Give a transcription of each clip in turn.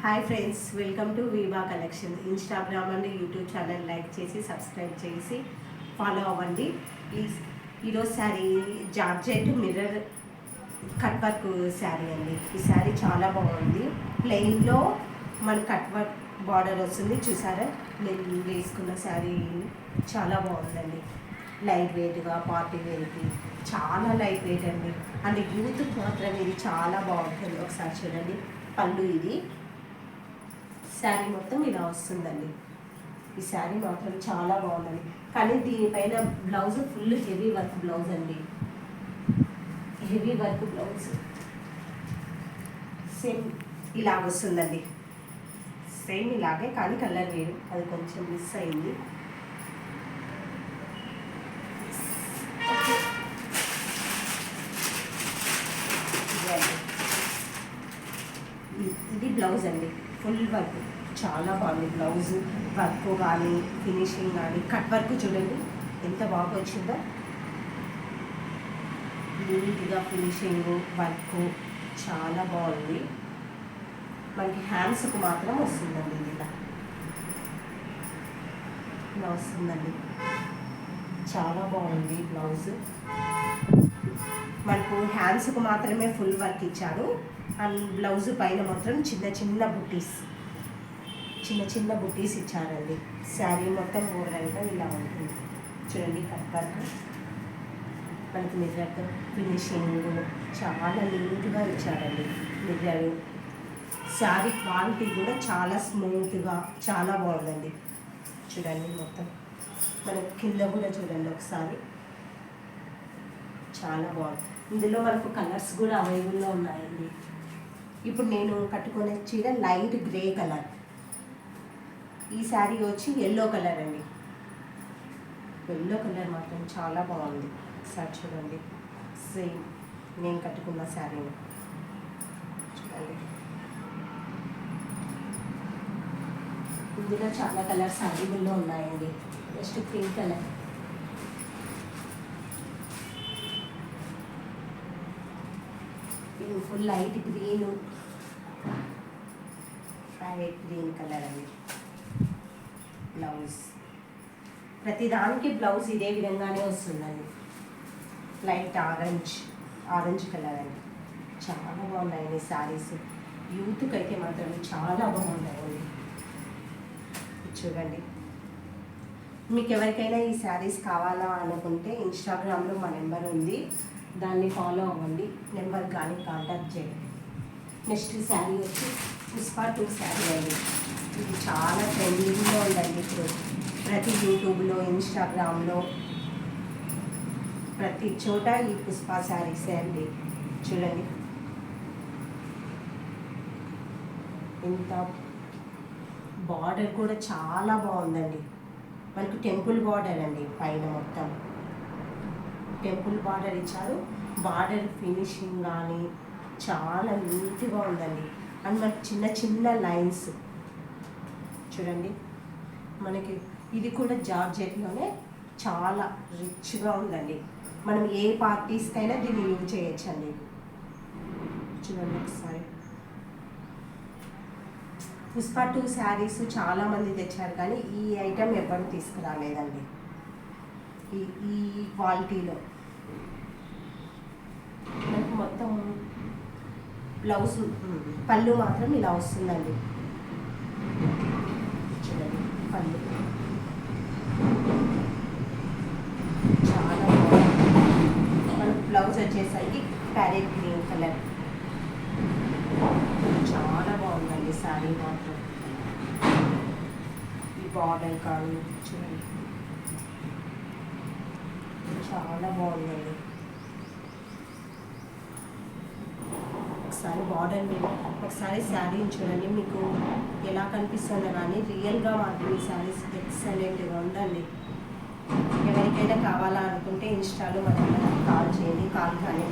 Hi friends, welcome to Viva collection. Instagram and YouTube channel like చేసి subscribe చేసి follow అవ్వండి please. ఈరోజు sari georgette mirror cut work sari అండి. ఈ శారీ చాలా బాగుంది. ప్లెయిన్లో మన కట్ వర్క్ బార్డర్ వస్తుంది, చూసారా? నేను వేసుకున్న శారీ చాలా బాగుందండి. లైట్ వెయిట్గా పార్టీ వేర్కి చాలా లైట్ వెయిట్ అండి. అండ్ యూత్కి మాత్రం ఇది చాలా బాగుంటుంది. ఒకసారి చూడండి, పళ్ళు ఇది. శారీ మొత్తం ఇలా వస్తుందండి. ఈ శారీ మాత్రం చాలా బాగుందండి. కానీ దీనిపైన blouse full heavy work blouse అండి. హెవీ వర్క్ బ్లౌజ్ సేమ్ ఇలా వస్తుందండి. సేమ్ ఇలాగే, కానీ కలర్ వేరు, అది కొంచెం మిస్ అయింది. ఇది బ్లౌజ్ అండి, ఫుల్ వర్క్ చాలా బాగుంది. బ్లౌజ్ వర్క్ కానీ ఫినిషింగ్ కానీ కట్ వర్క్ చూడండి ఎంత బాగా వచ్చిందో. నీట్గా ఫినిషింగ్ వర్క్ చాలా బాగుంది. మనకి హ్యాండ్స్కి మాత్రం వస్తుందండి, ఇది ఇలా వస్తుందండి. చాలా బాగుంది బ్లౌజ్. మనకు హ్యాండ్స్కు మాత్రమే ఫుల్ వర్క్ ఇచ్చారు. అండ్ బ్లౌజ్ పైన మాత్రం చిన్న చిన్న బుట్టీస్ ఇచ్చారండి. శారీ మొత్తం ఓవరాల్గా ఇలా ఉంటుంది చూడండి. కట్ వర్క్ మనకి మిర్రర్ ఫినిషింగ్ చాలా నీట్గా ఇచ్చారండి. మిర్రర్ శారీ క్వాలిటీ కూడా చాలా స్మూత్గా చాలా బాగుందండి. చూడండి మొత్తం మనకి కింద కూడా చూడండి ఒకసారి, చాలా బాగుంది. ఇందులో మనకు కలర్స్ కూడా అవైలబుల్లో ఉన్నాయండి. ఇప్పుడు నేను కట్టుకునే చీర లైట్ గ్రే కలర్, ఈ శారీ వచ్చి ఎల్లో కలర్ అండి. ఎల్లో కలర్ మాత్రం చాలా బాగుంది. ఒకసారి చూడండి, సేమ్ నేను కట్టుకున్న శారీని చూడండి. ఇందులో చాలా కలర్స్ అవైలబుల్లో ఉన్నాయండి. Next pink colour, full light green colour అండి. బ్లౌజ్ ప్రతిదానికి బ్లౌజ్ ఇదే విధంగానే వస్తుందండి. లైట్ ఆరెంజ్ కలర్ అండి. చాలా బాగున్నాయండి శారీస్. యూత్కి అయితే మాత్రం చాలా బాగున్నాయండి. చూడండి, మీకు ఎవరికైనా ఈ శారీస్ కావాలా అనుకుంటే ఇన్స్టాగ్రామ్లో మా నెంబర్ ఉంది, దాన్ని ఫాలో అవ్వండి. నెంబర్ కానీ కాంటాక్ట్ చేయండి. నెక్స్ట్ శారీ వచ్చి పుష్ప 2 శారీ అండి. ఇది చాలా ట్రెండింగ్లో ఉందండి ఇప్పుడు. ప్రతి యూట్యూబ్లో, ఇన్స్టాగ్రామ్లో, ప్రతి చోట ఈ పుష్ప శారీసే అండి. చూడండి ఇంత బార్డర్ కూడా చాలా బాగుందండి. మనకు టెంపుల్ బార్డర్ అండి. పైన మొత్తం టెంపుల్ బార్డర్ ఇచ్చారు. బార్డర్ ఫినిషింగ్ కానీ చాలా నీట్గా ఉందండి. అండ్ మనకి చిన్న లైన్స్ చూడండి. మనకి ఇది కూడా జార్జెట్లోనే చాలా రిచ్గా ఉందండి. మనం ఏ పార్టీస్కైనా దీన్ని యూజ్ చేయొచ్చండి. చూడండి ఒకసారి. పుష్ప 2 శారీస్ చాలామంది తెచ్చారు, కానీ ఈ ఐటెం ఎవ్వరు తీసుకురాలేదండి ఈ క్వాలిటీలో. మనకు మొత్తం బ్లౌజ్ పళ్ళు మాత్రం ఇలా వస్తుందండి. చూడండి పళ్ళు చాలా బాగుంది. మనకు బ్లౌజ్ వచ్చేసరికి ప్యారెట్ గ్రీన్ కలర్. చాలా బాగుందండి శారీ మాత్రం. ఈ బార్డర్ కానీ చూడండి చాలా బాగుందండి. ఒకసారి బార్డర్ మీద ఒకసారి శారీని చూడండి, మీకు ఎలా కనిపిస్తుందో కానీ రియల్గా మాత్రం ఈ శారీస్ ఎక్సలెంట్గా ఉందండి. ఎవరికైనా కావాలా అనుకుంటే ఇన్స్టాలో మనం కాల్ చేయండి. కాల్ కానీ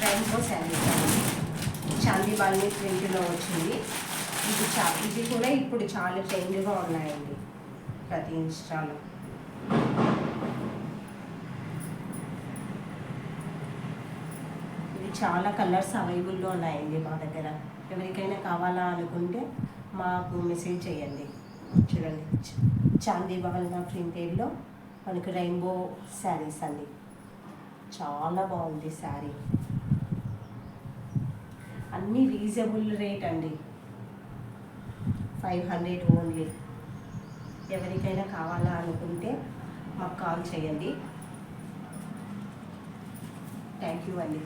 రైన్బో శారీస్ చాందీ బాల్ని ప్రింట్లో వచ్చింది. ఇది కూడా ఇప్పుడు చాలా ట్రెండ్గా ఉన్నాయండి ప్రతి ఇన్స్టాలో. చాలా కలర్స్ అవైలబుల్లో ఉన్నాయండి మా దగ్గర. ఎవరికైనా కావాలా అనుకుంటే మాకు మెసేజ్ చేయండి. చూడండి, చాందీ బాగా ప్రింటెడ్లో మనకు రెయిన్బో శారీస్ అండి. చాలా బాగుంది శారీ. అన్నీ రీజనబుల్ రేట్ అండి, 500 ఓన్లీ. ఎవరికైనా కావాలా అనుకుంటే మాకు కాల్ చేయండి. థ్యాంక్ యూ అండి.